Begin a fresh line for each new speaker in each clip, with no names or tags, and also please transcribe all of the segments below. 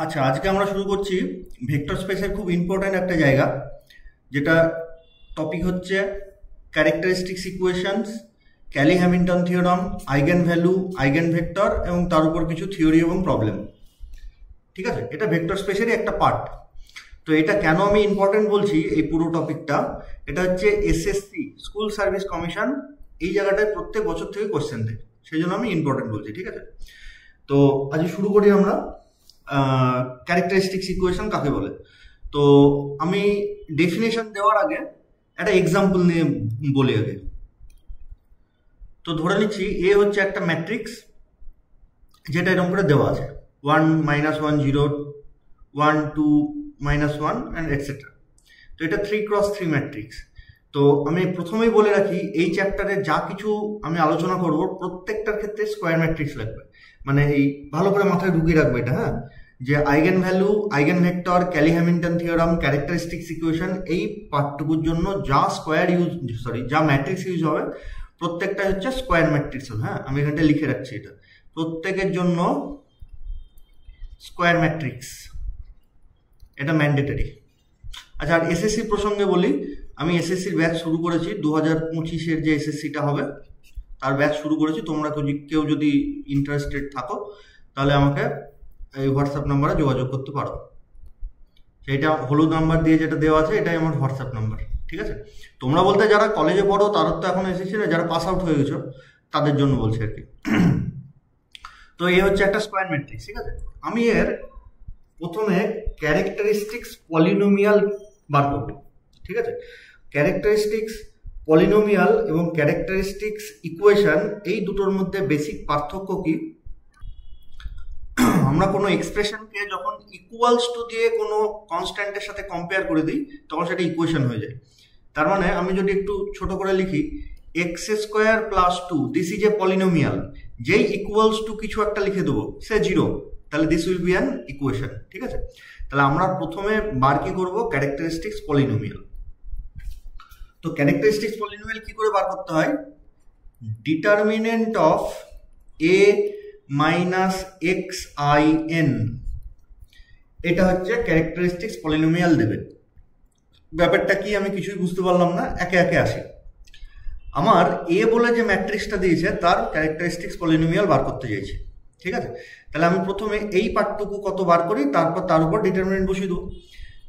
আচ্ছা, আজকে আমরা শুরু করছি ভেক্টর স্পেসের খুব ইম্পর্ট্যান্ট একটা জায়গা, যেটা টপিক হচ্ছে characteristics equations, Kelly Hamilton theorem, eigen value, eigen vector এবং তার উপর কিছু থিওরি এবং প্রবলেম। ঠিক আছে, এটা ভেক্টর স্পেসেরই একটা পার্ট। তো এটা কেন আমি ইম্পর্টেন্ট বলছি এই পুরো টপিকটা, এটা হচ্ছে এসএসসি স্কুল সার্ভিস কমিশন এই জায়গাটায় প্রত্যেক বছর থেকে কোশ্চেন দেয়, সেই জন্য আমি ইম্পর্টেন্ট বলছি। ঠিক আছে, তো আজ শুরু করি আমরা। ক্যারেক্টারিস্টিক্স ইকুয়েশন কাকে বলে? তো আমি ডেফিনেশন দেওয়ার আগে একটা এক্সাম্পল নিয়ে বলি আগে। তো ধরে নিচ্ছি এ হচ্ছে একটা ম্যাট্রিক্স, যেটা এরকম করে দেওয়া আছে 1 -1 0 1 2 -1 অ্যান্ড এটসেট্রা। তো এটা 3x3 ম্যাট্রিক্স। তো আমি প্রথমেই বলে রাখি, এই চ্যাপ্টারে যা কিছু আমি আলোচনা করব প্রত্যেকটার ক্ষেত্রে স্কোয়ার ম্যাট্রিক্স লাগবে, মানে এই ভালো করে মাথায় ঢুকিয়ে রাখবে এটা। হ্যাঁ, যে eigen value, eigen vector, Kelly Hamilton theorem, characteristics equation, এই পার্টটুকুর জন্য যা যা ম্যাট্রিক্স ইউজ হবে প্রত্যেকটা হচ্ছে স্কোয়ার ম্যাট্রিক্স হবে। হ্যাঁ, আমি এখানটা লিখে রাখছি, এটা প্রত্যেকের জন্য স্কোয়ার ম্যাট্রিক্স, এটা ম্যান্ডেটরি। আচ্ছা, আর এসএসসি প্রসঙ্গে বলি, আমি এসএসসির ব্যাচ শুরু করেছি 2025-এর যে এসএসসিটা হবে তার ব্যাচ শুরু করেছি। তোমরা কেউ যদি ইন্টারেস্টেড থাকো তাহলে আমাকে এই হোয়াটসঅ্যাপ নাম্বারে যোগাযোগ করতে পারো। সেইটা হলুদ নাম্বার দিয়ে যেটা দেওয়া আছে, এটাই আমার হোয়াটসঅ্যাপ নাম্বার। ঠিক আছে, তোমরা বলতে যারা কলেজে পড়ো তাদের তো এখন এসএসসি না, যারা পাস আউট হয়ে গেছো তাদের জন্য বলছি আর কি। তো এই হচ্ছে একটা স্কোয়ার ম্যাট্রিক্স। ঠিক আছে, আমি এর প্রথমে ক্যারেক্টারিস্টিক্স পলিনোমিয়াল বার করব। ঠিক আছে, ক্যারেক্টারিস্টিক্স পলিনোমিয়াল এবং ক্যারেক্টারিস্টিক্স ইকুয়েশন, এই দুটোর মধ্যে বেসিক পার্থক্য কি? আমরা কোনো এক্সপ্রেশনকে যখন ইকুয়ালস টু দিয়ে কোনো কনস্ট্যান্টের সাথে কম্পেয়ার করে দিই তখন সেটা ইকুয়েশন হয়ে যায়। তার মানে আমি যদি একটু ছোট করে লিখি x² + 2, this is a polynomial, যেই ইকুয়ালস টু কিছু একটা লিখে দেবো সে 0, তাহলে this will be an equation. ঠিক আছে, তাহলে আমরা প্রথমে বার কি করবো? Characteristics polynomial. তো ক্যারেক্টারিস্টিক্স পলিনোমিয়াল কি করে বার করতে হয়? ডিটারমিনেন্ট অফ a - xin, এটা হচ্ছে ক্যারেক্টারিস্টিক্স পলিনোমিয়াল দেবে। ব্যাপারটা কি আমি কিছুই বুঝতে পারলাম না, একে একে আসি। আমার এ বলে যে ম্যাট্রিক্সটা দিয়েছে তার ক্যারেক্টারিস্টিক্স পলিনোমিয়াল বার করতে চাইছি। ঠিক আছে, তাহলে আমি প্রথমে এই পার্টটুকু কত বার করি, তারপর তার উপর ডিটারমিনেন্ট বসিয়ে দেবো।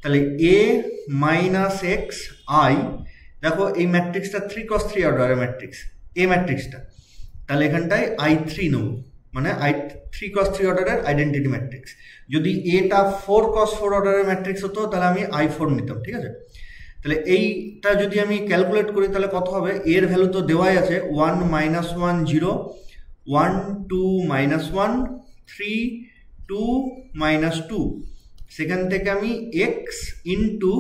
তাহলে a - xi, দেখো এই ম্যাট্রিক্সটা 3x3 অর্ডারের ম্যাট্রিক্স, এ ম্যাট্রিক্সটা, তাহলে এখানটায় i3 নেব, মানে 3x3 অর্ডারের আইডেন্টিটি ম্যাট্রিক্স। যদি এটা 4x4 অর্ডারের ম্যাট্রিক্স হতো তাহলে আমি i4 নিতাম। ঠিক আছে, তাহলে এইটা যদি আমি ক্যালকুলেট করি তাহলে কত হবে? এর ভ্যালু তো দেওয়াই আছে 1 -1 0 1 2 -1 3 2 -2। সেখান থেকে আমি x into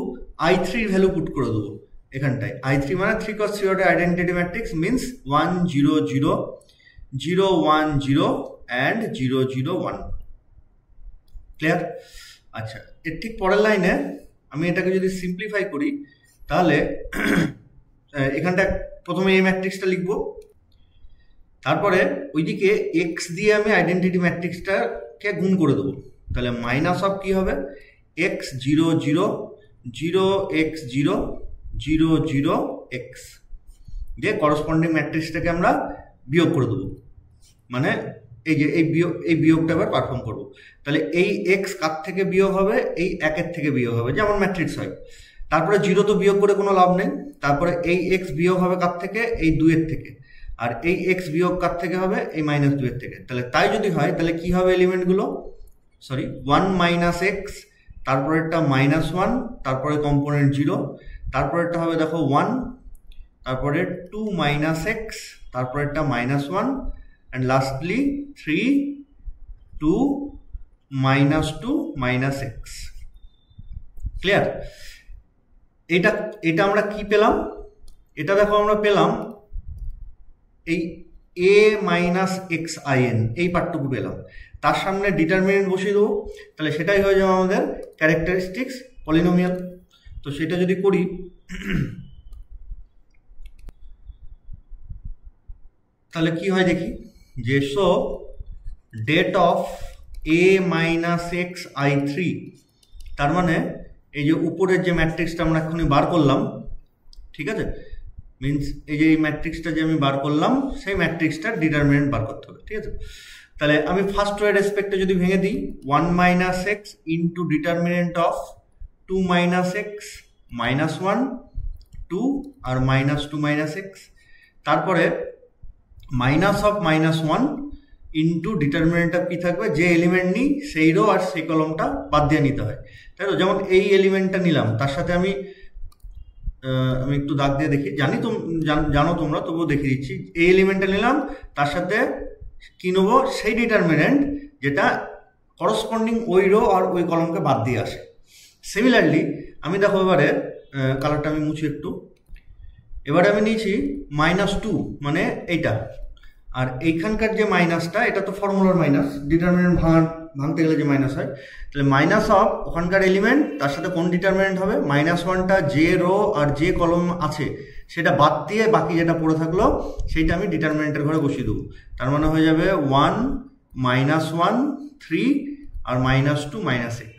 i3 value put করে দেবো এখানটায়। i3 মানে 3x3 order identity matrix, means 1 0 0 0 1 0 and 0 0 1। Clear? আচ্ছা, এর ঠিক পরের লাইনে আমি এটাকে যদি সিম্পলিফাই করি তাহলে এখানটা প্রথমে এই ম্যাট্রিক্সটা লিখবো, তারপরে ওইদিকে এক্স দিয়ে আমি আইডেন্টিটি ম্যাট্রিক্সটাকে গুণ করে দেবো। তাহলে মাইনাস অফ কি হবে? এক্স 0 0 0 x 0 0 0 x দিয়ে করসপন্ডিং ম্যাট্রিক্সটাকে আমরা বিয়োগ করে দেবো। মানে এই যে এই বিয়োগটা এবার পারফর্ম করবো। তাহলে এই এক্স কার থেকে বিয়োগ হবে? এই 1-এর থেকে বিয়োগ হবে, যেমন ম্যাট্রিক্স হয়। তারপরে 0 তো বিয়োগ করে কোনো লাভ নেই, তারপরে এই এক্স বিয়োগ হবে কার থেকে? এই 2-এর থেকে। আর এই এক্স বিয়োগ কার থেকে হবে? এই -2-এর থেকে। তাহলে তাই যদি হয় তাহলে কি হবে এলিমেন্টগুলো? 1 - x, তারপরেরটা -1, তারপরে কম্পোনেন্ট 0, তারপরেরটা হবে দেখো 1, তারপরে 2 - x, তারপরেরটা -1, and lastly 3 2 -2 - x। ক্লিয়ার? এটা আমরা কি পেলাম? এটা দেখো আমরা পেলাম এই a - xin, এই পার্টটুকু পেলাম, তার সামনে ডিটারমিনেন্ট বসিয়ে দেবো, তাহলে সেটাই হয়ে যাবে আমাদের ক্যারেক্টারিস্টিক্স পলিনোমিয়াল। তো সেটা যদি করি তাহলে কি হয় দেখি, যে so det of a minus x I three. তার মানে এই যে উপরের যে ম্যাট্রিক্সটা আমরা এখনই বার করলাম, ঠিক আছে, মিনস এই যে এই ম্যাট্রিক্সটা যে আমি বার করলাম সেই ম্যাট্রিক্সটার ডিটারমিনেন্ট বার করতে হবে, ঠিক আছে। তাহলে আমি ফার্স্ট ওয়ের রেসপেক্টে যদি ভেঙে দিই 1 minus x into determinant of 2 minus x minus 1 2 আর মাইনাস 2 মাইনাস এক্স, তারপরে মাইনাস অফ মাইনাস 1 ইন্টু ডিটারমিনেন্টটা কি থাকবে, যে এলিমেন্ট নিই সেই রো আর সেই কলমটা বাদ দিয়ে নিতে হয়, তাই তো। যেমন এই এলিমেন্টটা নিলাম, তার সাথে আমি একটু দাগ দিয়ে দেখি, জানো তোমরা, তবুও দেখিয়ে দিচ্ছি। এই এলিমেন্টটা নিলাম, তার সাথে কি নেবো, সেই ডিটারমিনেন্ট যেটা করসপন্ডিং ওই রো আর ওই কলমকে বাদ দিয়ে আসে। সিমিলারলি আমি দেখো এবারে কালারটা আমি মুছি একটু, এবারে আমি নিয়েছি -2 মানে এইটা, আর এইখানকার যে মাইনাসটা এটা তো ফর্মুলার মাইনাস, ডিটারমিনেন্ট ভাঙতে গেলে যে মাইনাস হয়, তাহলে মাইনাস অফ ওখানকার এলিমেন্ট তার সাথে কোন ডিটারমিনেন্ট হবে, -1টা যে রো আর যে কলম আছে সেটা বাদ দিয়ে বাকি যেটা পড়ে থাকলো সেইটা আমি ডিটারমিনেন্টের ঘরে বসিয়ে দেবো। তার মানে হয়ে যাবে 1 -1 3 আর -2 -x,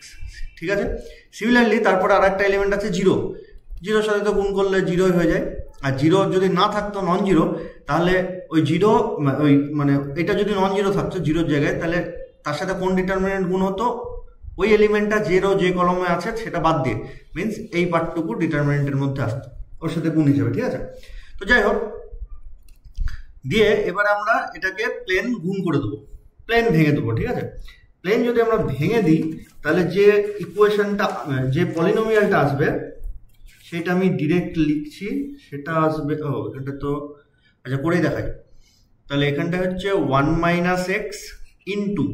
ঠিক আছে। সিমিলারলি তারপরে আর একটা এলিমেন্ট আছে 0, 0 সাথে তো গুণ করলে 0 হয়ে যায়, আর 0 যদি না থাকতো নন জিরো, তাহলে ওই 0 ওই মানে এটা যদি নন জিরো থাকতো 0-র জায়গায়, তাহলে তার সাথে কোন ডিটারমিনেন্ট গুণ হতো, ওই এলিমেন্টটা যে রো যে কলমে আছে সেটা বাদ দিয়ে, মিনস এই পার্টটুকু ডিটারমিনেন্টের মধ্যে আসতো ওর সাথে গুণ হিসেবে, ঠিক আছে। তো যাই হোক, দিয়ে এবার আমরা এটাকে প্লেন গুণ করে দেবো, প্লেন ভেঙে দেবো, ঠিক আছে। প্লেন যদি আমরা ভেঙে দিই তাহলে যে ইকুয়েশনটা, যে পলিনোমিয়ালটা আসবে সেটা আমি ডিরেক্ট লিখছি, সেটা আসবে, ও এখানটা তো আচ্ছা করেই দেখাই। তাহলে এখানটা হচ্ছে 1 মাইনাস এক্স ইন্টু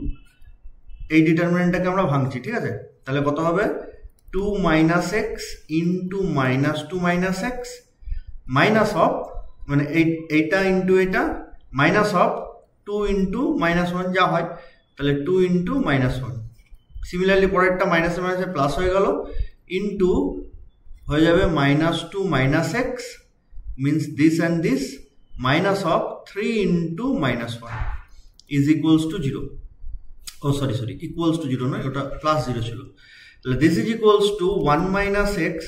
এই ডিটারমিনেন্টটাকে আমরা ভাঙছি, ঠিক আছে। তাহলে কত হবে, 2 minus x into -2 minus x minus of, মানে এইটা ইন্টু এটা মাইনাস অফ 2 ইন্টু -1 যা হয়, তাহলে 2 ইন্টু -1। সিমিলারলি পরেরটা মাইনাসে মাইনাসে প্লাস হয়ে গেল, ইন্টু হয়ে যাবে -2 minus x means this and this minus of 3 into -1 is equals to 0। Oh sorry equals to 0 নয়, ওটা +0 ছিল। তাহলে this is equals to 1 minus x.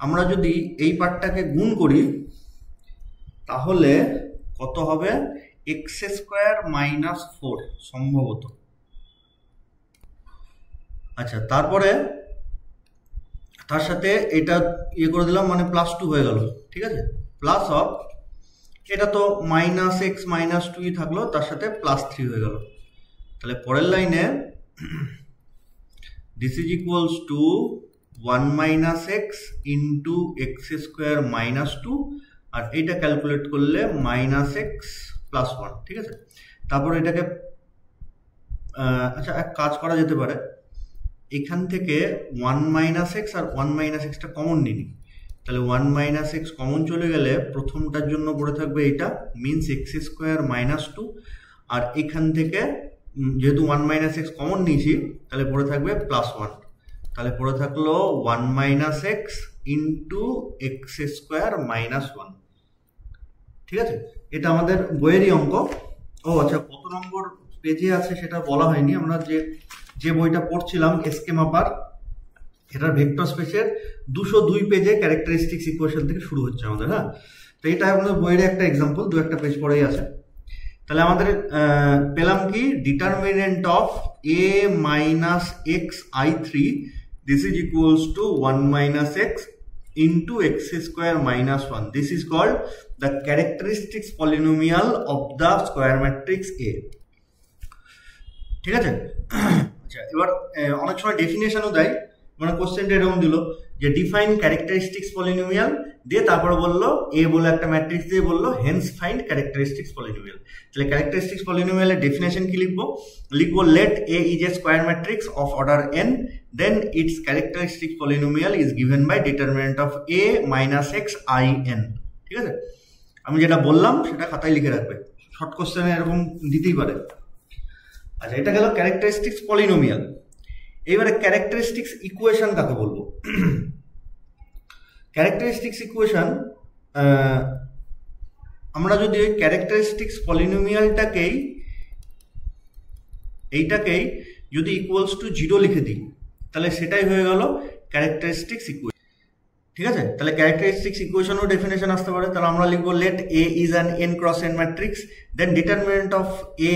আমরা যদি এই পার্টটাকে গুণ করি তাহলে কত হবে, x² -4 সম্ভবত। আচ্ছা, তারপরে তার সাথে এটা ইয়ে করে দিলাম, মানে +2 হয়ে গেল, ঠিক আছে। প্লাস অফ এটা তো -x -2 থাকলো, তার সাথে +3 হয়ে গেল। তাহলে পরের লাইনে this is equals to 1 minus x into x² -2, আর এইটা ক্যালকুলেট করলে -x + 1, ঠিক আছে। তারপর এটাকে আচ্ছা এক কাজ করা যেতে পারে, এখান থেকে 1 মাইনাস এক্স আর 1 মাইনাস এক্সটা কমন নিই, তাহলে 1 মাইনাস এক্স কমন চলে গেলে প্রথমটার জন্য পড়ে থাকবে এইটা মিনস x² -2, আর এখান থেকে যেহেতু 1 মাইনাস এক্স কমন নিয়েছি তাহলে পড়ে থাকবে +1, তাহলে পড়ে থাকলো 1 মাইনাস এক্স ইন্টু x² -1, ঠিক আছে। এটা আমাদের বইয়েরই অঙ্ক। ও আচ্ছা, কত নম্বর পেজে আছে সেটা বলা হয়নি। আমরা যে বইটা পড়ছিলাম এসকে মাপার, এটার ভেক্টর স্পেসের 202 পেজে ক্যারেক্টারিস্টিক্স ইকুয়েশন থেকে শুরু হচ্ছে আমাদের, হ্যাঁ। তো এটা আমাদের বইয়ের একটা এক্সাম্পল, 2-1 পেজ পরেই আছে। তাহলে আমাদের পেলাম কি, determinant of a minus x I three this is equals to 1 minus x into x² -1. This is called the characteristics polynomial of the square matrix A. ঠিক আছে। আচ্ছা, এবার অনেক সময় ডেফিনেশনও দেয়, মানে কোশ্চেনটা এরকম দিল যে ডিফাইন ক্যারেক্টারিস্টিক্স পলিনোমিয়াল দিয়ে তারপর বললো এ বলে একটা ম্যাট্রিক্স দিয়ে বললো হেন্স ফাইন্ড ক্যারেক্টারিস্টিক্স পলিনোমিয়াল। তাহলে ক্যারেক্টারিস্টিক্স পলিনোমিয়ালের ডেফিনেশন কি লিখবো, let A is a square matrix of order n, then its characteristic polynomial is given by determinant of a minus x I n, ঠিক আছে। আমি যেটা বললাম সেটা খাতায় লিখে রাখবে, শর্ট কোশ্চেনে এরকম দিতেই পারে। আচ্ছা, এটা গেল ক্যারেক্টারিস্টিক্স পলিনোমিয়াল। এবারে ক্যারেক্টারিস্টিক্স ইকুয়েশন কাকে বলবো। ক্যারেক্টারিস্টিক্স ইকুয়েশন, আমরা যদি ক্যারেক্টারিস্টিক্স পলিনোমিয়ালটাকেই এইটাকেই যদি ইকুয়ালস টু 0 লিখে দিই তাহলে সেটাই হয়ে গেল ক্যারেক্টারিস্টিক্স ইকুয়েশন। ঠিক আছে, তাহলে ক্যারেক্টারিস্টিক্স ইকুয়েশনও ডেফিনেশন আসতে পারে। তাহলে আমরা লিখবো let A is an n cross n matrix then determinant of a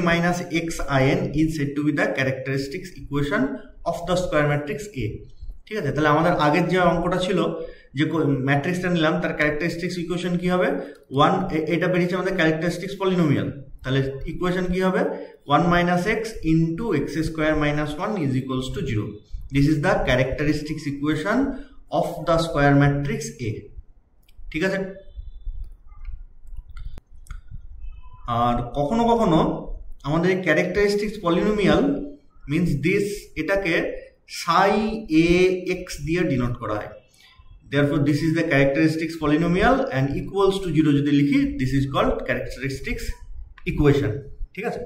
minus xin is said to be the characteristics equation of the square matrix A। ঠিক আছে, তাহলে আমাদের আগের যে অঙ্কটা ছিল যে ম্যাট্রিক্সটা নিলাম তার ক্যারেক্টারিস্টিক্স ইকুয়েশন কি হবে, এটা বেরিয়েছে আমাদের ক্যারেক্টারিস্টিক্স পলিনোমিয়াল। তাহলে ইকুয়েশন কি হবে 1 minus x into x square minus 1 is equals to 0। This is the characteristics equation of the square matrix A। ঠিক আছে, আর কখনো কখনো আমাদের ক্যারেক্টারিস্টিক্স পলিনোমিয়াল মিন্স দিস, এটাকে psi a x দিয়ে ডিনোট করা হয়। therefore this is the characteristics polynomial and equals to 0 যদি লিখি this is called characteristics equation। ঠিক আছে,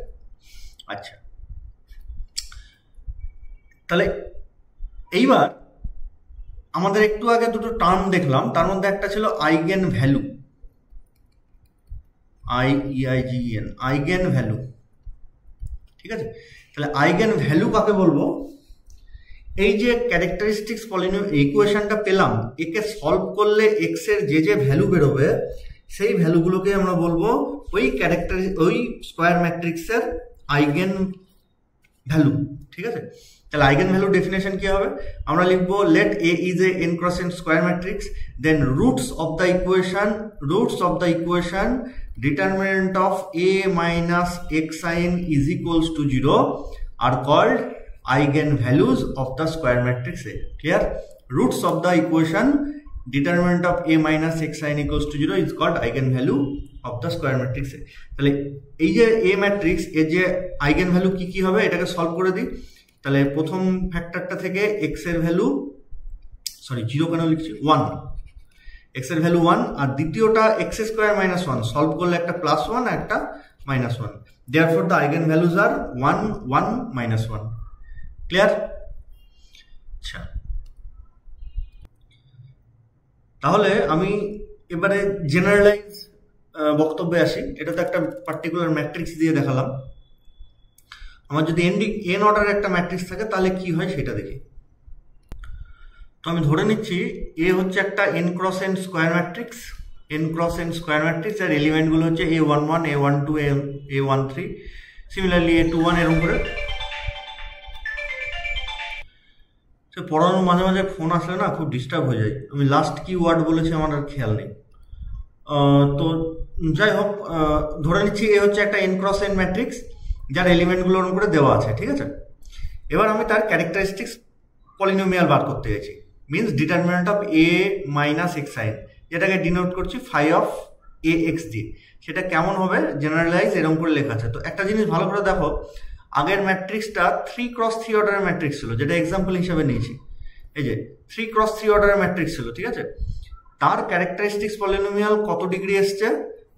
আচ্ছা তাহলে এইবার আমাদের একটু আগে দুটো টার্ম দেখলাম, তার মধ্যে একটা ছিল eigen value, IEIGEN eigen value. ঠিক আছে, তাহলে আইগেন ভ্যালু কাকে বলবো, এই যে ক্যারেক্টারিস্টিক্স পলিনোমিয়াল ইকুয়েশনটা পেলাম, একে সলভ করলে এক্স এর যে ভ্যালু বেরোবে সেই ভ্যালুগুলোকে আমরা বলবো ওই স্কোয়ার ম্যাট্রিক্সের আইগেন ভ্যালু। ঠিক আছে, তাহলে আইগেন ভ্যালু ডেফিনেশন কি হবে, আমরা লিখবো let A is a n cross n square matrix then roots of the equation determinant of a minus xin is equals to 0 are called eigenvalues of the square matrix A। clear, roots of the equation determinant of a minus xin equals to 0 is called eigenvalue of the square matrix A। তাহলে এই যে A matrix এর যে eigenvalue কি কি হবে এটাকে solve করে দিই। তাহলে প্রথম ফ্যাক্টরটা থেকে x এর ভ্যালু 0 কেন লিখছি 1, x এর ভ্যালু 1, আর দ্বিতীয়টা x স্কয়ার মাইনাস 1 সলভ করলে একটা +1 আর একটা -1। therefore the eigenvalues are 1 1 -1। Clear? আচ্ছা, তাহলে আমি এবারে জেনারেলাইজ বক্তব্যে আসি। এটা তো একটা পার্টিকুলার ম্যাট্রিক্স দিয়ে দেখালাম, আমার যদি n অর্ডারের একটা ম্যাট্রিক্স থাকে তাহলে কি হয় সেটা দেখি। তো আমি ধরে নিচ্ছি এ হচ্ছে একটা n cross n square matrix, আর এলিমেন্টগুলো হচ্ছে a11 a12 a13 similarly a21 এরকম করে। পড়ানোর মাঝে মাঝে ফোন আসলে না খুব ডিস্টার্ব হয়ে যায়, আমি লাস্ট কি ওয়ার্ড বলেছি আমার আর খেয়াল নেই। তো যাই হোক, ধরে নিচ্ছি এ হচ্ছে একটা n ক্রস n ম্যাট্রিক্স যার এলিমেন্টগুলো ওরকম করে দেওয়া আছে। ঠিক আছে, এবার আমি তার ক্যারেক্টারিস্টিক্স পলিনোমিয়াল বার করতে গেছি, means determinant of a minus xin, যেটাকে ডিনোট করছি phi অফ ax দিয়ে। সেটা কেমন হবে, জেনারেলাইজ এরকম করে লেখা আছে। তো একটা জিনিস ভালো করে দেখো, আগের ম্যাট্রিক্সটা 3 ক্রস 3 অর্ডারের ম্যাট্রিক্স ছিল, যেটা এক্সাম্পল হিসাবে নিয়েছি। এই যে 3 ক্রস 3 অর্ডারের ম্যাট্রিক্স ছিল। ঠিক আছে, তার ক্যারেক্টারিস্টিক্স পলিনোমিয়াল কত ডিগ্রি এসছে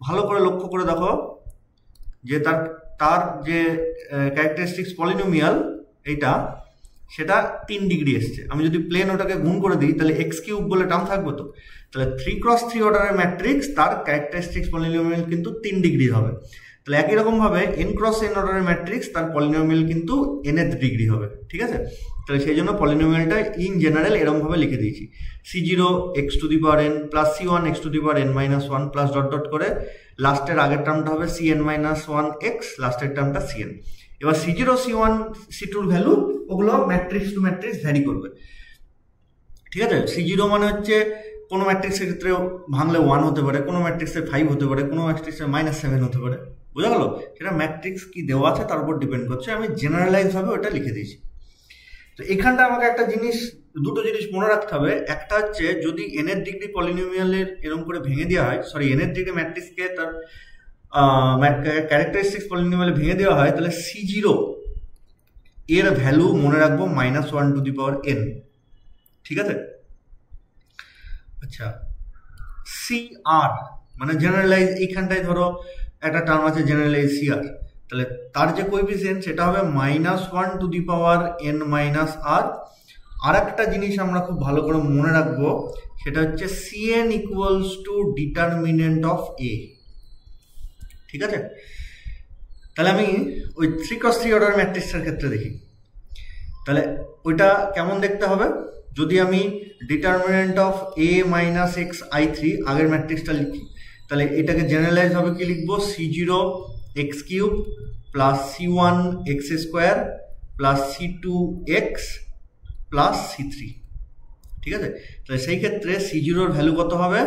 ভালো করে লক্ষ্য করে দেখো, যে তার যে ক্যারেক্টারিস্টিক্স পলিনোমিয়াল এইটা সেটা 3 ডিগ্রি এসছে। আমি যদি প্লেন ওটাকে গুণ করে দিই তাহলে x³ বলে টার্ম থাকবে। তো তাহলে 3 ক্রস 3 অর্ডারের ম্যাট্রিক্স তার ক্যারেক্টারিস্টিক্স পলিনোমিয়াল কিন্তু 3 ডিগ্রি হবে। তাহলে একই রকম ভাবে n ক্রস n অর্ডারের ম্যাট্রিক্স তার পলিনোমিয়াল কিন্তু nth ডিগ্রি হবে। ঠিক আছে, তাহলে সেই জন্য পলিনোমিয়ালটা ইন জেনারেল এরকম ভাবে লিখে দিয়েছি, c0 x⁴n plus c1 x⁴n-1 plus dot dot করে লাস্টের আগের টার্মটা হবে cn-1x, লাস্টের টার্মটা cn। এবার c0 c1 c2 ভ্যালু ওগুলো ম্যাট্রিক্স টু ম্যাট্রিক্স ভ্যারি করবে। ঠিক আছে, c0 মানে হচ্ছে কোনো ম্যাট্রিক্সের ক্ষেত্রে ভাঙলে 1 হতে পারে, কোনো ম্যাট্রিক্সে 5 হতে পারে, কোনো ম্যাট্রিক্সে -7 হতে পারে। বোঝা গেল? সেটা ম্যাট্রিক্স কি দেওয়া আছে তার উপর ডিপেন্ড করছে, আমি জেনারেলাইজ ভাবে ওটা লিখে দিয়েছি। তো এখানটা আমাকে একটা জিনিস, দুটো জিনিস মনে রাখতে হবে। একটা হচ্ছে যদি nth ডিগ্রি পলিনোমিয়ালের এরকম করে ভেঙে দেওয়া হয়, nth ডিগ্রি ম্যাট্রিক্সকে তার ক্যারেক্টারিস্টিক্স পলিনোমিয়ালে ভেঙে দেওয়া হয়, তাহলে c0 এর ভ্যালু মনে রাখবো -1n। ঠিক আছে, আচ্ছা cr মানে জেনারেলাইজ, এইখানটায় ধরো একটা টার্ম আছে জেনারেলাইজ cr, তাহলে তার যে কোএফিসিয়েন্ট সেটা হবে -1n - r। আর একটা জিনিস আমরা খুব ভালো করে মনে রাখবো, সেটা হচ্ছে cn equals to determinant of a। ঠিক আছে, তাহলে আমি ওই 3x3 অর্ডার ম্যাট্রিক্সের ক্ষেত্রে দেখি, তাহলে ওইটা কেমন দেখতে হবে। যদি আমি determinant of a minus x I three আগের ম্যাট্রিক্সটা লিখি, তাহলে এটাকে জেনারেলাইজ হবে কি লিখবো, c0 x cube plus c1 x square plus c2 x plus c3। ঠিক আছে, তাহলে সেই ক্ষেত্রে c0 এর ভ্যালু কত হবে,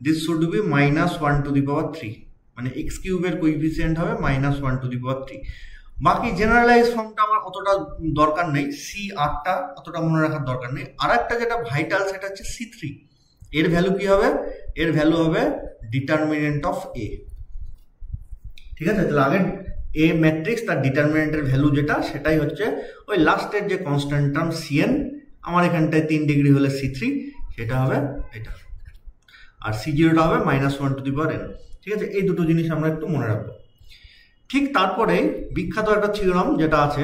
দিস শুড বি -1⁻3, মানে এক্স কিউবের কোইফিসিয়েন্ট হবে -1⁻3। বাকি জেনারেলাইজ ফর্মটা আমার অতটা দরকার নেই, c8টা অতটা মনে রাখার দরকার নেই। আর একটা যেটা ভাইটাল সেটা হচ্ছে c3, এর ভ্যালু কি হবে, এর ভ্যালু হবে ডিটারমিনেন্ট অফ a। ঠিক আছে, তাহলে আগের a ম্যাট্রিক্স তার ডিটারমিনেন্টের ভ্যালু যেটা, সেটাই হচ্ছে ওই লাস্টের যে কনস্ট্যান্ট টার্ম cn, আমার এখানটায় 3 ডিগ্রি হলে c3, সেটা হবে এটা, আর c0টা হবে -1⁻n। ঠিক আছে, এই দুটো জিনিস আমরা একটু মনে রাখবো। ঠিক তারপরে বিখ্যাত একটা থিওরাম যেটা আছে,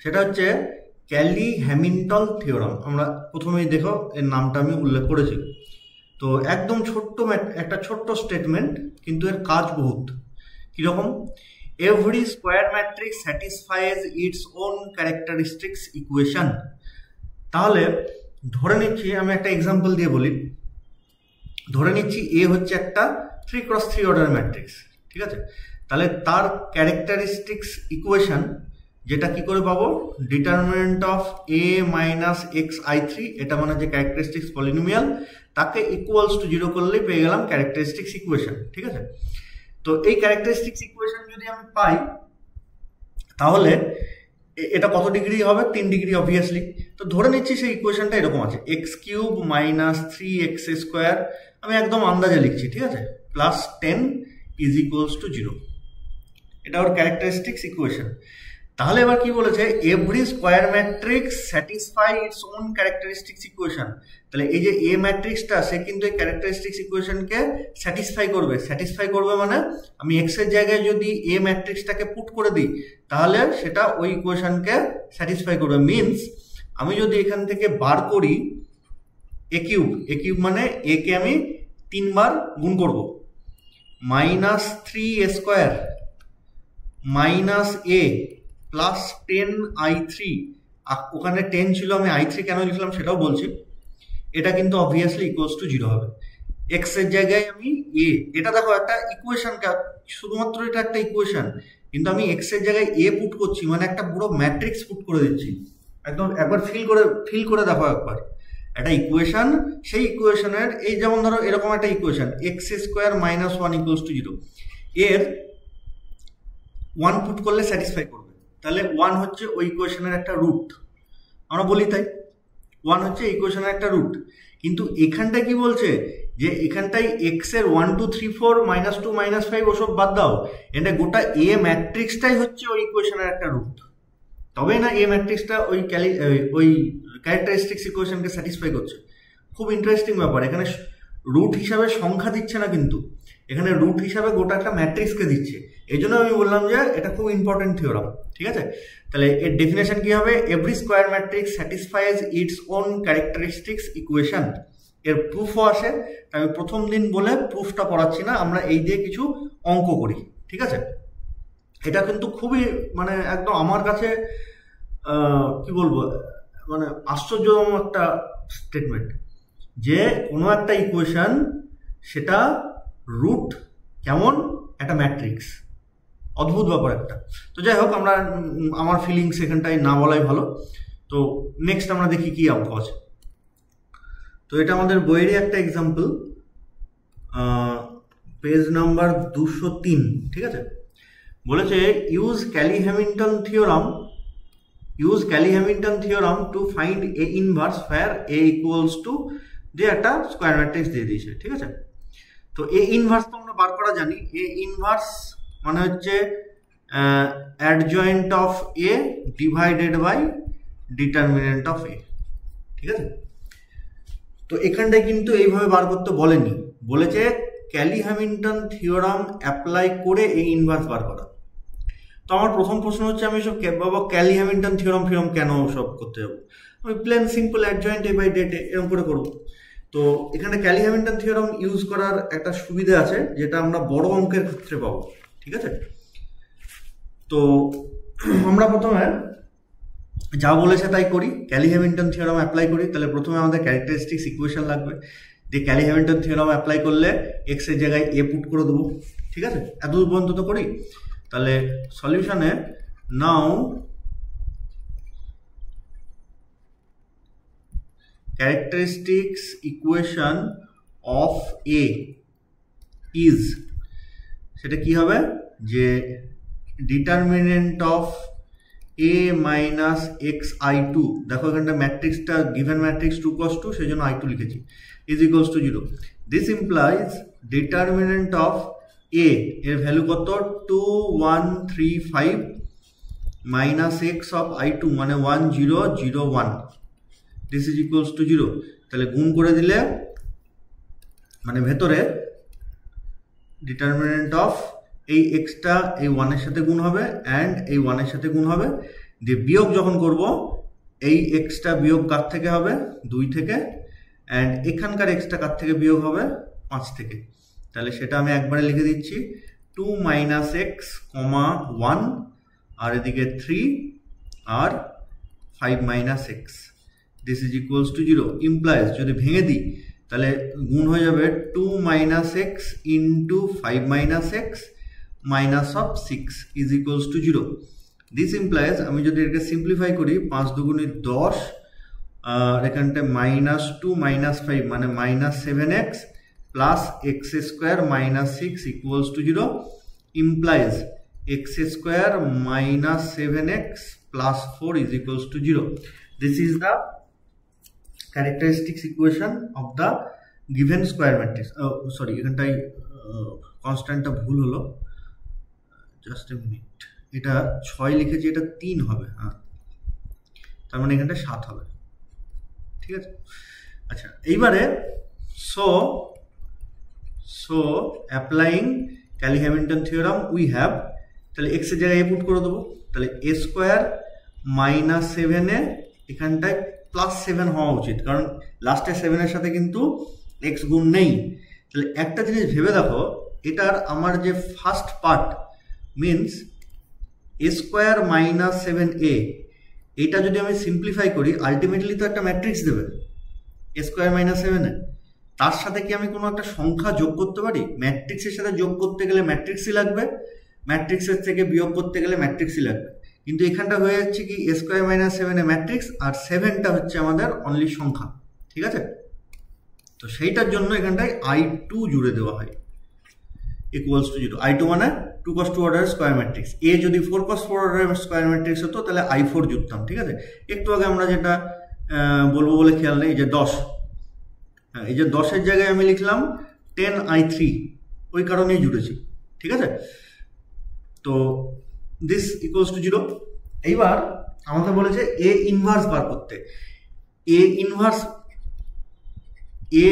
সেটা হচ্ছে ক্যালি হ্যামিল্টন থিওরাম। আমরা প্রথমেই দেখো এর নামটা আমি উল্লেখ করেছি। তো একদম একটা ছোট্ট স্টেটমেন্ট, কিন্তু এর কাজ বহুত। কিরকম, every square matrix স্যাটিসফাইজ its own characteristics equation. তাহলে ধরে নিচ্ছি, আমি একটা এক্সাম্পল দিয়ে বলি, ধরে নিচ্ছি এ হচ্ছে একটা 3x3 অর্ডার ম্যাট্রিক্স। ঠিক আছে, তাহলে তার ক্যারেক্টারিস্টিক্স ইকুয়েশন যেটা কি করে পাবো, determinant of a minus x I three, এটা মানে যে ক্যারেক্টারিস্টিক্স পলিনোমিয়াল, তাকে ইকুয়ালস টু 0 করলেই পেয়ে গেলাম ক্যারেক্টারিস্টিক্স ইকুয়েশন। ঠিক আছে, তো এই ক্যারেক্টারিস্টিক্স ইকুয়েশন যদি আমি পাই, তাহলে এটা কত ডিগ্রি হবে, 3 ডিগ্রি অবভিয়াসলি। তো ধরে নিচ্ছি সেই ইকুয়েশনটা এরকম আছে, x cube minus 3x square, আমি একদম আন্দাজে লিখছি, ঠিক আছে, প্লাস 10 ইজ ইকুয়ালস টু 0, এটা ওর ক্যারেক্টারিস্টিক্স ইকুয়েশন। তাহলে এবার কি বলেছে, every square matrix satisfy its own characteristics equation. তাহলে এই যে এ ম্যাট্রিক্সটা, সে কিন্তু এই ক্যারেক্টারিস্টিক্স ইকুয়েশনকে স্যাটিসফাই করবে। স্যাটিসফাই করবে মানে আমি এক্স এর জায়গায় যদি এ ম্যাট্রিক্সটাকে পুট করে দিই, তাহলে সেটা ওই ইকুয়েশনকে স্যাটিসফাই করবে। মিনস আমি যদি এখান থেকে বার করি এ কিউব, এ কিউব মানে এ কে আমি 3 বার গুণ করব, মাইনাস 3 স্কোয়ার মাইনাস এ প্লাস 10i3, ওখানে 10 ছিল, আমি i3 কেন লিখলাম সেটাও বলছি। এটা কিন্তু অবভিয়াসলি ইকুয়ালস টু 0 হবে। এক্স এর জায়গায় আমি এ, এটা দেখো একটা ইকুয়েশন, শুধুমাত্র এটা একটা ইকুয়েশন, কিন্তু আমি এক্স এর জায়গায় এ পুট করছি, মানে একটা পুরো ম্যাট্রিক্স পুট করে দিচ্ছি। একদম একবার ফিল করে দেখো একবার, একটা ইকুয়েশন, সেই ইকুয়েশনের এই যেমন ধরো এরকম একটা equation, x square minus 1 equals to 0, এর 1 পুট করলে স্যাটিসফাই করবে। তাহলে 1 হচ্ছে ওই ইকুয়েশনের একটা রুট, আমরা বলি তাই 1 হচ্ছে ইকুয়েশনের একটা রুট। কিন্তু এখানটায় কি বলছে, যে এখানটায় এক্স এর 1 2 3 4 -2 -5 ওসব বাদ দাও, এটা গোটা এ ম্যাট্রিক্সটাই হচ্ছে ওই ইকুয়েশনের একটা রুট। তবে না এ ম্যাট্রিক্সটা ওই ক্যারেক্টারিস্টিক্স ইকুয়েশনকে স্যাটিসফাই করছে। খুব ইন্টারেস্টিং ব্যাপার, এখানে রুট হিসাবে সংখ্যা দিচ্ছে না, কিন্তু এখানে রুট হিসাবে গোটা একটা ম্যাট্রিক্সকে দিচ্ছে। এই জন্য আমি বললাম যে এটা খুব ইম্পর্টেন্ট থিওরাম। ঠিক আছে, তাহলে এর ডেফিনেশন কি হবে, every square matrix স্যাটিসফাইজ its own characteristics equation. এর প্রুফও আসে, আমি প্রথম দিন বলে প্রুফটা পড়াচ্ছি না, আমরা এই দিয়ে কিছু অঙ্ক করি। ঠিক আছে, এটা কিন্তু খুবই মানে একদম আমার কাছে কি বলবো, মানে আশ্চর্যজনক একটা স্টেটমেন্ট, যে কোনো একটা ইকুয়েশন সেটা রুট কেমন একটা ম্যাট্রিক্স, অদ্ভুত ব্যাপার একটা। তো যাই হোক, আমরা আমার ফিলিংস এখানটায় না বলাই ভালো। তো নেক্সট আমরা দেখি কি অঙ্ক আছে। তো এটা আমাদের বইয়েরই একটা এক্সাম্পল, পেজ নাম্বার 203। ঠিক আছে, বলেছে use Kelly Hamilton theorem to find A inverse fire A equals to, দিয়ে একটা স্কোয়ার ম্যাট্রিক্স দিয়ে দিয়েছে। ঠিক আছে, তো এ ইনভার্স তো আমরা বার করা জানি, এ ইনভার্স মানে হচ্ছে adjoint of A divided by determinant of A. ঠিক আছে, তো এখানটায় কিন্তু এইভাবে বার করতে বলেনি, বলেছে ক্যালি হ্যামিল্টন থিওরাম অ্যাপ্লাই করে এই ইনভার্স বার করা। তো আমার প্রথম প্রশ্ন হচ্ছে, আমি সব বাবা ক্যালি হ্যামিল্টন থিওরাম কেন সব করতে যাবো, আমি plain simple adjoint A by det এরকম করে করবো। তো এখানে ক্যালি হ্যামিল্টন থিওরাম ইউজ করার একটা সুবিধা আছে, যেটা আমরা বড় অঙ্কের ক্ষেত্রে পাবো। ঠিক আছে, তো আমরা প্রথমে যা বলেছে তাই করি, ক্যালি-হ্যামিল্টন থিওরাম অ্যাপ্লাই করি। তাহলে প্রথমে আমাদের ক্যারেক্টারিস্টিক্স ইকুয়েশন লাগবে, দিয়ে ক্যালি-হ্যামিল্টন থিওরাম অ্যাপ্লাই করলে এক্স এর জায়গায় এ পুট করে দেবো, ঠিক আছে? এত পর্যন্ত তো করি। তাহলে সলিউশনে নাও characteristics equation of A is, সেটা কি হবে, যে determinant of A minus x i2, দেখো এখানটা ম্যাট্রিক্সটা গিভেন ম্যাট্রিক্স 2 cos 2, সেই জন্য i2 লিখেছি, is equals to 0. This implies determinant of A এর ভ্যালু কত, 2 1 3 5 মাইনাস x অফ i2 মানে 1 0 0 1, this is equals to 0. তাহলে গুণ করে দিলে মানে ভেতরে ডিটারমিনেন্ট অফ এই এক্সটা এই 1 এর সাথে গুণ হবে অ্যান্ড এই 1 এর সাথে গুণ হবে, দিয়ে বিয়োগ যখন করব এই এক্সটা বিয়োগ কার থেকে হবে, 2 থেকে, অ্যান্ড এখানকার এক্সটা কার থেকে বিয়োগ হবে, 5 থেকে। তাহলে সেটা আমি একবারে লিখে দিচ্ছি, 2 মাইনাস এক্স কমা 1 আর এদিকে 3 আর 5 minus x, this is equals to 0. Implies যদি ভেঙে দিই তাহলে গুণ হয়ে যাবে 2 minus x into 5 minus x minus of 6 is equals to 0. This implies আমি যদি এটাকে সিম্পলিফাই করি, 5 দুগুণে 10 আর এখানটায় মাইনাস 2 মাইনাস 5 মানে minus 7x plus x square minus 6 equals to 0. Implies x square minus 7x plus 4 is equals to 0. This is the characteristics equation of the given square matrix. Sorry, এখানটাই কনস্ট্যান্টটা ভুল হলো, just a minute, এটা 6 লিখেছি, এটা 3 হবে, হ্যাঁ, তার মানে এখানটা 7 হবে, ঠিক আছে? আচ্ছা, এইবারে so applying Cayley-Hamilton theorem we have, তাহলে x এর জায়গায় পুট করে দেবো, তাহলে a স্কোয়ার মাইনাস 7 এ এখানটায় প্লাস 7 হওয়া উচিত, কারণ লাস্টে 7 এর সাথে কিন্তু x গুণ নেই। তাহলে একটা জিনিস ভেবে দেখো, এটার আমার যে first part means a square minus 7a, এটা যদি আমি সিম্পলিফাই করি আলটিমেটলি তো একটা ম্যাট্রিক্স দেবে a স্কোয়ার মাইনাস 7 এ, তার সাথে কি আমি কোনো একটা সংখ্যা যোগ করতে পারি? ম্যাট্রিক্সের সাথে যোগ করতে গেলে ম্যাট্রিক্সই লাগবে, ম্যাট্রিক্সের থেকে বিয়োগ করতে গেলে ম্যাট্রিক্সই লাগবে, কিন্তু এখানটা হয়ে যাচ্ছে কি a square minus 7 A matrix আর 7টা হচ্ছে আমাদের অনলি সংখ্যা, ঠিক আছে? তো সেইটার জন্য এখানটায় i2 জুড়ে দেওয়া হয় ইকুয়ালস টু 0. i2 মানে 2 cos 2 অর্ডারের স্কোয়ার ম্যাট্রিক্স, a যদি 4 cos 4 অর্ডারের স্কোয়ার ম্যাট্রিক্স হতো তাহলে i4 জুড়তাম, ঠিক আছে? একটু আগে আমরা যেটা বলবো বলে খেয়াল নেই, যে 10, হ্যাঁ, এই যে 10-এর জায়গায় আমি লিখলাম 10i3, ওই কারণেই জুড়েছি, ঠিক আছে? তো দিস ইকুয়ালস টু 0. এইবার আমাকে বলেছে এ ইনভার্স বার করতে। এ ইনভার্স, এ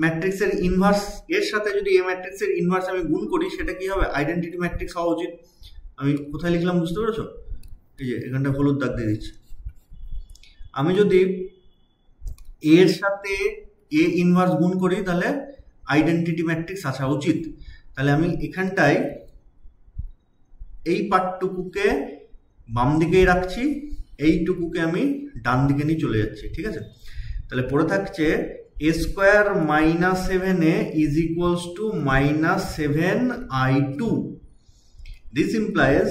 ম্যাট্রিক্সের ইনভার্স এর সাথে যদি এ ম্যাট্রিক্সের ইনভার্স আমি গুণ করি, সেটা কি হবে? আইডেন্টিটি ম্যাট্রিক্স হওয়া উচিত। আমি কোথায় লিখলাম বুঝতে পেরেছো? এই যে এখানটা হলুদ দাগ দিয়ে দিচ্ছি। আমি যদি এর সাথে এ ইনভার্স গুণ করি তাহলে আইডেন্টিটি ম্যাট্রিক্স আসা উচিত। তাহলে আমি এখানটায় এই পার্টটুকুকে বাম দিকেই রাখছি, এইটুকুকে আমি ডান দিকে নিয়ে চলে যাচ্ছি, ঠিক আছে? তাহলে পড়ে থাকছে a square minus 7a is equals two minus 7i2. This implies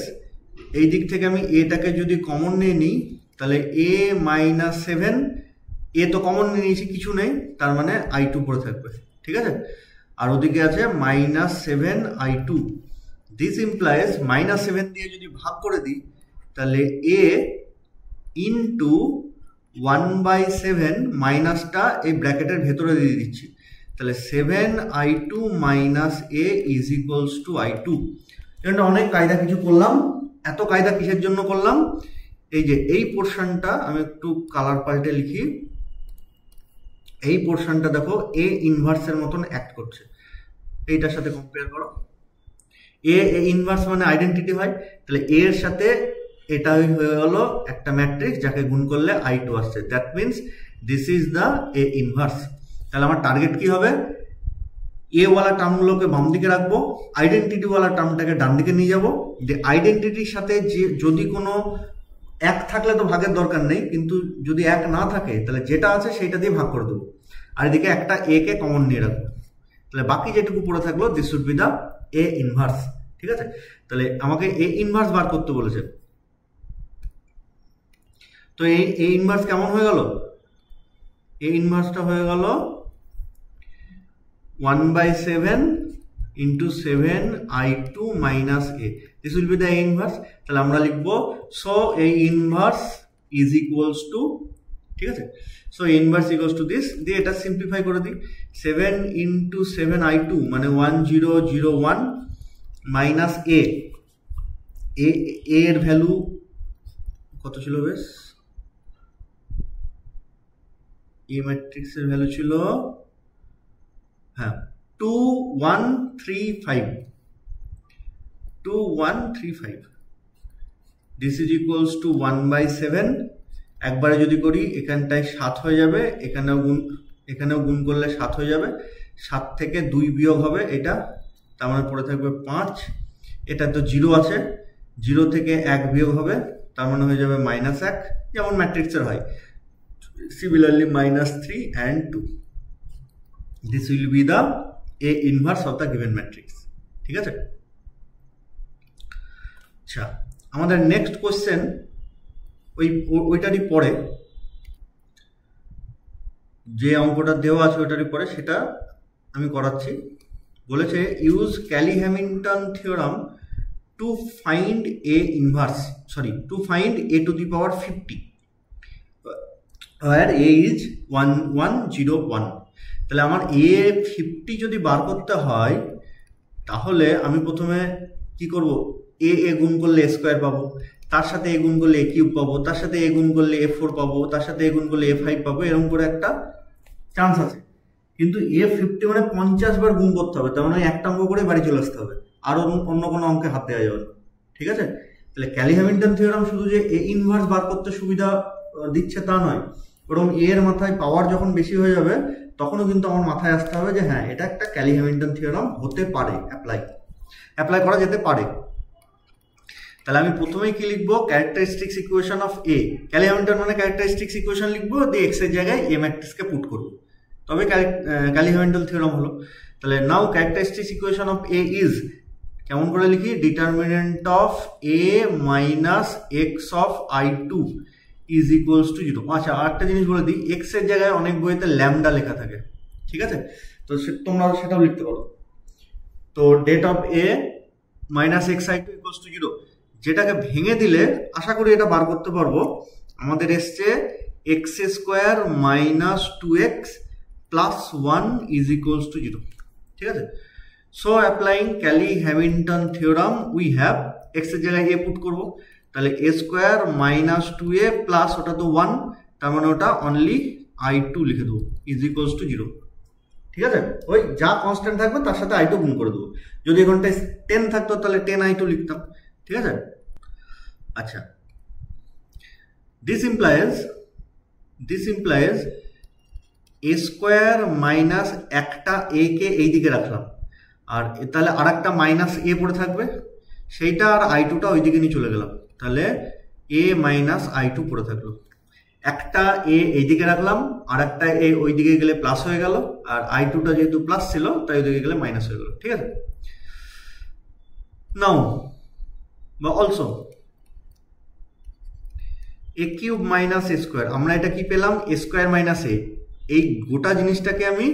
এই দিক থেকে আমি এটাকে যদি কমন নিয়ে নিই তাহলে a মাইনাস 7, এ তো কমন নিয়ে নিয়েছি, কিছু নেই, তার মানে i2 পড়ে থাকবে, ঠিক আছে? আর ওদিকে আছে minus 7i2. This implies minus 7 দিয়ে যদি ভাগ করে দিই তাহলে a ইন্টু 1/7 মাইনাসটা এই ব্র্যাকেটের ভেতরে দিয়ে দিচ্ছি, তাহলে 7i2 minus a is equals two i2. এটা অনেক কায়দা কিছু করলাম। এত কায়দা কিসের জন্য করলাম? এই যে এই পোর্শনটা আমি একটু কালার পাল্টে লিখি, এই পোর্শনটা দেখো এ ইনভার্সের মতন অ্যাক্ট করছে, এইটার সাথে কম্পেয়ার করো। এ ইনভার্স মানে আইডেন্টিটি হয়, তাহলে এ এর সাথে এটা হয়ে গেল একটা ম্যাট্রিক্স যাকে গুণ করলে i2 আসছে, that means this is the A inverse. তাহলে আমার টার্গেট কি হবে? এ ওয়ালা টার্মগুলোকে বাম দিকে রাখবো, আইডেন্টিটি ওয়ালা টার্মটাকে ডান দিকে নিয়ে যাবো। যে আইডেন্টিটির সাথে যে যদি কোনো এক থাকলে তো ভাগের দরকার নেই, কিন্তু যদি এক না থাকে তাহলে যেটা আছে সেইটা দিয়ে ভাগ করে দেবো, আর এদিকে একটা এ কে কমন নিয়ে রাখবো। তাহলে বাকি যেটুকু পড়ে থাকলো this should be the A inverse. ঠিক আছে, তাহলে আমাকে এ ইনভার্স বার করতে বলেছে। তো এই ইনভার্স কেমন হয়ে গেল? এই ইনভার্সটা হয়ে গেল 1/7 into 7i2 minus a. This will be the a inverse. তাহলে আমরা লিখবো so a inverse is equals to, ঠিক আছে, so a inverse equals to this, দিয়ে এটা সিম্পলিফাই করে দিই। 7 into 7i2 মানে 1001 মাইনাস a এর ভ্যালু কত ছিল? বেশ, এ ম্যাট্রিক্সের ভ্যালু ছিল 2135। This is equals to 1/7। একবারে যদি করি এখানটায় 7 হয়ে যাবে, এখানেও গুণ করলে 7 হয়ে যাবে, 7 থেকে 2 বিয়োগ হবে এটা, তার মানে পড়ে থাকবে 5। এটা তো 0 আছে, 0 থেকে 1 বিয়োগ হবে, তার মানে হয়ে যাবে -1, যেমন ম্যাট্রিক্সের হয়। Similarly -3 and 2. This will be the A inverse of the given matrix. ঠিক আছে, আচ্ছা আমাদের নেক্সট কোশ্চেন ওইটারই পরে, যে অঙ্কটা দেওয়া আছে ওইটারই পরে, সেটা আমি করাচ্ছি। বলেছে use Kelly-Hamilton theorem to find A inverse, to find a to the power 50 where a is 1101। তাহলে আমার a 50 যদি বার করতে হয় তাহলে আমি প্রথমে কি করব? a গুণ করলে a স্কোয়ার পাবো, তার সাথে a গুণ করলে a কিউব পাবো, তার সাথে a গুণ করলে a4 পাবো, তার সাথে a গুণ করলে a5 পাবো, এরকম করে একটা চান্স আছে। কিন্তু a 50 মানে 50 বার গুণ করতে হবে, তার মানে একটা অঙ্ক করে বাড়ি চলে আসতে হবে, আর অন্য কোনো অঙ্কে হাত দেওয়া যাবে না। ঠিক আছে, তাহলে ক্যালি-হ্যামিল্টন থিওরাম শুধু যে a ইনভার্স বার করতে সুবিধা দিচ্ছে তা নয়, বরং এর মাথায় পাওয়ার যখন বেশি হয়ে যাবে তখনও কিন্তু আমার মাথায় আসতে হবে যে হ্যাঁ এটা একটা ক্যালি-হ্যামিল্টন থিওরাম হতে পারে, অ্যাপ্লাই করা যেতে পারে। তাহলে আমি প্রথমেই কি লিখবো? Characteristics equation of A. Kelly-Hamilton মানে ক্যারেক্টারিস্টিক্স ইকুয়েশন লিখবো, দিয়ে এক্স এর জায়গায় এ ম্যাট্রিক্সকে পুট করবো, তবে ক্যালি-হ্যামিল্টন থিওরাম হলো। তাহলে now characteristics equation of A is, কেমন করে লিখি? Determinant of A minus x of i2 is equals to 0। আচ্ছা আরেকটা জিনিস বলে দিই, এক্স এর জায়গায় অনেক বইতে ল্যামডা লেখা থাকে, ঠিক আছে, তো তোমরা সেটাও লিখতে পারো। তো det of A minus x i2 equals to 0, যেটাকে ভেঙে দিলে আশা করি এটা বার করতে পারবো। আমাদের এসছে x square minus 2x plus 1 is equals to 0। ঠিক আছে, so applying Kelly-Hamilton theorem we have, x এর জায়গায় এ পুট করবো, তাহলে এ স্কোয়ার মাইনাস 2a প্লাস ওটা তো 1, তার মানে ওটা অনলি i2 লিখে দেবো ইজ ইকুয়ালস টু 0। ঠিক আছে, ওই যা কনস্ট্যান্ট থাকবে তার সাথে i2 গুণ করে দেবো। যদি এখানটায় 10 থাকতো তাহলে 10i2 লিখতাম। ঠিক আছে, আচ্ছা this implies A square minus একটা এ কে এই দিকে রাখলাম, আর তাহলে আর একটা মাইনাস এ পড়ে থাকবে, সেইটা আর i2টা ওই দিকে নিয়ে চলে গেলাম, তাহলে a মাইনাস i2 পড়ে থাকলো। একটা a এইদিকে রাখলাম, আর একটা a ওই দিকে গেলে প্লাস হয়ে গেল, আর i2টা যেহেতু প্লাস ছিল তাই ওইদিকে গেলে মাইনাস হয়ে গেল। ঠিক আছে, নাও বা also a cube minus a square, আমরা এটা কি পেলাম? a স্কোয়ার মাইনাস a, এই গোটা জিনিসটাকে আমি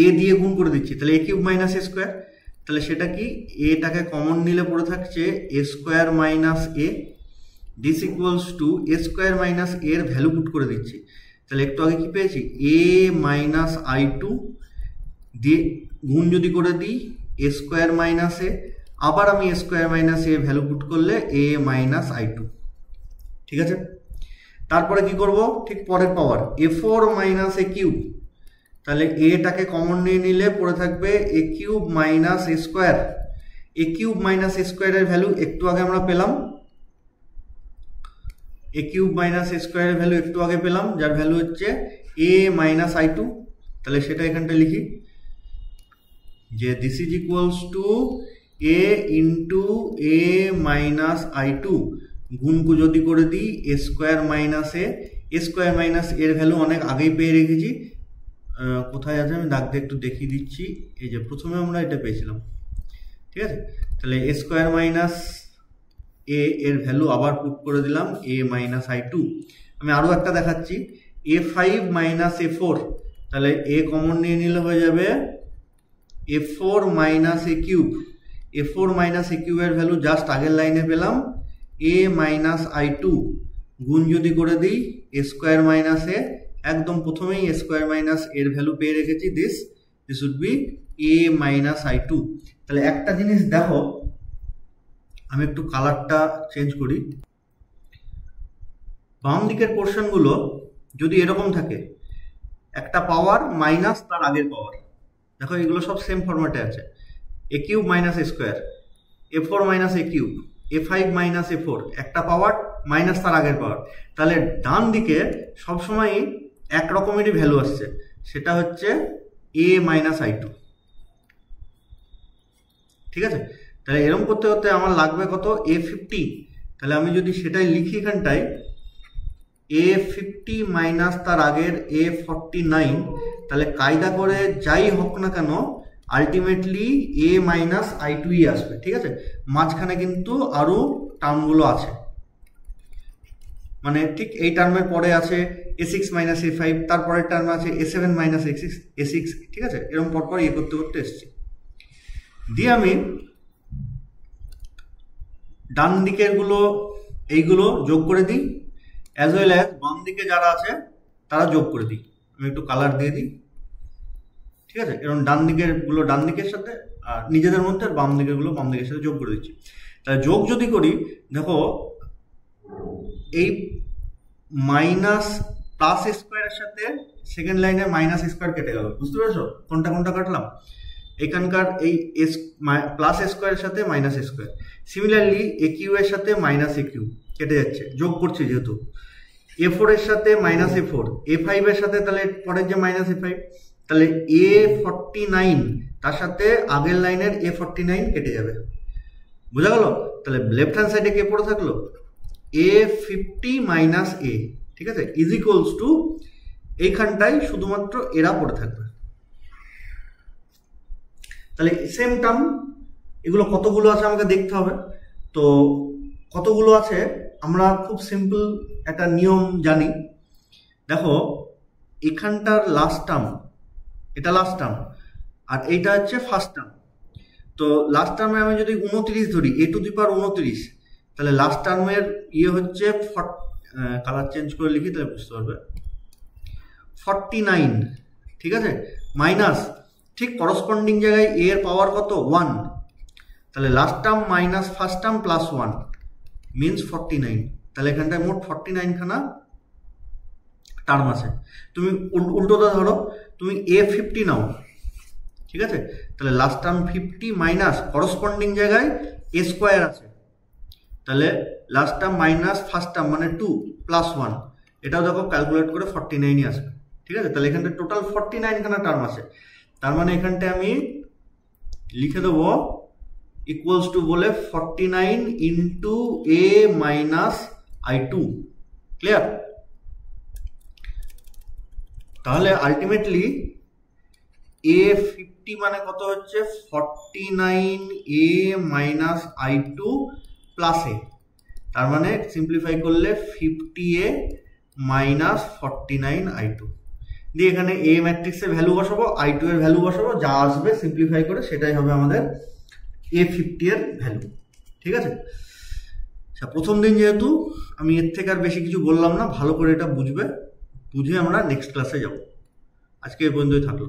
a দিয়ে গুণ করে দিচ্ছি, তাহলে a cube minus a square, তাহলে সেটা কি? এটাকে কমন নিলে পড়ে থাকছে a square minus a, this equals to a square minus a এর ভ্যালু পুট করে দিচ্ছি। তাহলে একটু আগে কি পেয়েছি? a মাইনাস i2 দিয়ে গুণ যদি করে দিই a স্কোয়ার মাইনাস a, আবার আমি a square minus a value put করলে a মাইনাস i2। ঠিক আছে, তারপরে কি করব? ঠিক পরের পাওয়ার a4 মাইনাস a কিউব, তাহলে এটাকে কমন নিয়ে নিলে পড়ে থাকবে a cube minus a square. a cube minus a স্কোয়ারের ভ্যালু একটু আগে আমরা পেলাম, a কিউব মাইনাস a স্কোয়ারের ভ্যালু একটু আগে পেলাম, যার ভ্যালু হচ্ছে a মাইনাস i2, তাহলে সেটা এখানটা লিখি। যে this is equals two A into A minus i2 গুণ যদি করে দিই এ স্কোয়ার মাইনাস এর ভ্যালু অনেক আগেই পেয়ে রেখেছি, কোথায় আছে আমি দাগ দিয়ে একটু দেখিয়ে দিচ্ছি। এই যে প্রথমে আমরা এটা পেয়েছিলাম, ঠিক আছে। তাহলে এ স্কোয়ার মাইনাস এ এর ভ্যালু আবার পুট করে দিলাম এ মাইনাস i2। আমি আরও একটা দেখাচ্ছি, a5 মাইনাস a4, তাহলে এ কমন নিয়ে নিলে হয়ে যাবে a4 minus a cube. a4 minus a কিউবের ভ্যালু জাস্ট আগের লাইনে পেলাম a মাইনাস i2 গুণ যদি করে দিই এ স্কোয়ার মাইনাস এ, একদম প্রথমেই এ স্কোয়ার মাইনাস এর ভ্যালু পেয়ে রেখেছি, this would be a minus i2। তাহলে একটা জিনিস দেখো, আমি একটু কালারটা চেঞ্জ করি। বাম দিকের পোর্শনগুলো যদি এরকম থাকে, একটা পাওয়ার মাইনাস তার আগের পাওয়ার, দেখো এগুলো সব সেম ফরম্যাটে আছে, এ কিউব মাইনাস এ স্কোয়ার, a4 মাইনাস এ কিউব, a5 মাইনাস a4, একটা পাওয়ার মাইনাস তার আগের পাওয়ার। তাহলে ডান দিকে সবসময় এক রকমেরই ভ্যালু আসছে, সেটা হচ্ছে a মাইনাস i2, ঠিক আছে। তাহলে এরকম করতে করতে আমার লাগবে কত, a50। তাহলে আমি যদি সেটাই লিখি এখানটায় a50 মাইনাস তার আগের a49, তাহলে কায়দা করে যাই হোক না কেন আলটিমেটলি a মাইনাস i2ই আসবে, ঠিক আছে। মাঝখানে কিন্তু আরও টার্মগুলো আছে, মানে ঠিক এই টার্মের পরে আছে a6 মাইনাস a5, তারপরের টার্মে আছে a7 মাইনাস a6, ঠিক আছে। এরকম পরপর করতে করতে এসছি। দিয়ে আমি ডান দিকের এইগুলো যোগ করে দিই, অ্যাজ ওয়েল অ্যাজ বাম দিকে যারা আছে তারা যোগ করে দিই। আমি একটু কালার দিয়ে দিই, ঠিক আছে। এরকম ডান দিকের সাথে আর নিজেদের মধ্যে, আর বাম বাম দিকের সাথে যোগ করে দিচ্ছি। তাহলে যোগ যদি করি, দেখো এই মাইনাস প্লাস স্কোয়ারের সাথে সেকেন্ড লাইনে মাইনাস স্কোয়ার কেটে গেল, বুঝতে পেরেছো কোনটা কাটলাম। এখানকার এই প্লাস স্কোয়ারের সাথে মাইনাস স্কোয়ার, সিমিলারলি এ কিউ এর সাথে মাইনাস এ কিউ কেটে যাচ্ছে, যোগ করছি যেহেতু। a4 এর সাথে মাইনাস a4, a5 এর সাথে তাহলে পরের যে মাইনাস a5, তাহলে a49 তার সাথে আগের লাইনের a49 কেটে যাবে, বোঝা গেল। তাহলে লেফট হ্যান্ড সাইডে কে পড়ে থাকলো, a50 মাইনাস a, ঠিক আছে, ইজ ইকুয়ালস টু এইখানটায় শুধুমাত্র এরা পড়ে থাকবে। তাহলে সেম টার্ম এগুলো কতগুলো আছে আমাকে দেখতে হবে। তো কতগুলো আছে আমরা খুব সিম্পল একটা নিয়ম জানি। দেখো এখানটার লাস্ট টার্ম, এটা লাস্ট টার্ম, আর এইটা হচ্ছে ফার্স্ট টার্ম। তো লাস্ট টার্মে আমি যদি 29 ধরি, a টু দি পাওয়ার 29, তাহলে লাস্ট টার্মের হচ্ছে কালার চেঞ্জ করে লিখি তাহলে বুঝতে পারবে, 49, ঠিক আছে, মাইনাস ঠিক করসপন্ডিং জায়গায় a এর পাওয়ার কত 1, তাহলে last term minus first term plus 1 means 49। তাহলে এখানটায় মোট 49 খানা টার্ম আছে। তুমি উল্টোটা ধরো, তুমি a50 নাও, ঠিক আছে, তাহলে লাস্ট টার্ম 50 মাইনাস করসপন্ডিং জায়গায় a স্কোয়ার আছে, তাহলে last term minus first term মানে 2 প্লাস 1, এটাও দেখো ক্যালকুলেট করে 49ই আসবে, ঠিক আছে। তাহলে এখানটা টোটাল 49 খানা টার্ম আছে। তার মানে এখানটায় আমি লিখে দেবো ইকুয়ালস টু বলে 49 into a minus i2, clear. তাহলে আলটিমেটলি a50 মানে কত হচ্ছে 49 a minus i2 plus a, তার মানে সিম্পলিফাই করলে 50a মাইনাস 49 i2 দিয়ে এখানে a ম্যাট্রিক্সের ভ্যালু বসাবো, i2 এর ভ্যালু বসাবো, যা আসবে সিম্পলিফাই করে সেটাই হবে আমাদের a50 এর ভ্যালু, ঠিক আছে। আচ্ছা, প্রথম দিন যেহেতু আমি এর থেকে আর বেশি কিছু বললাম না, ভালো করে এটা বুঝে আমরা নেক্সট ক্লাসে যাব। আজকে এই পর্যন্তই থাকলো।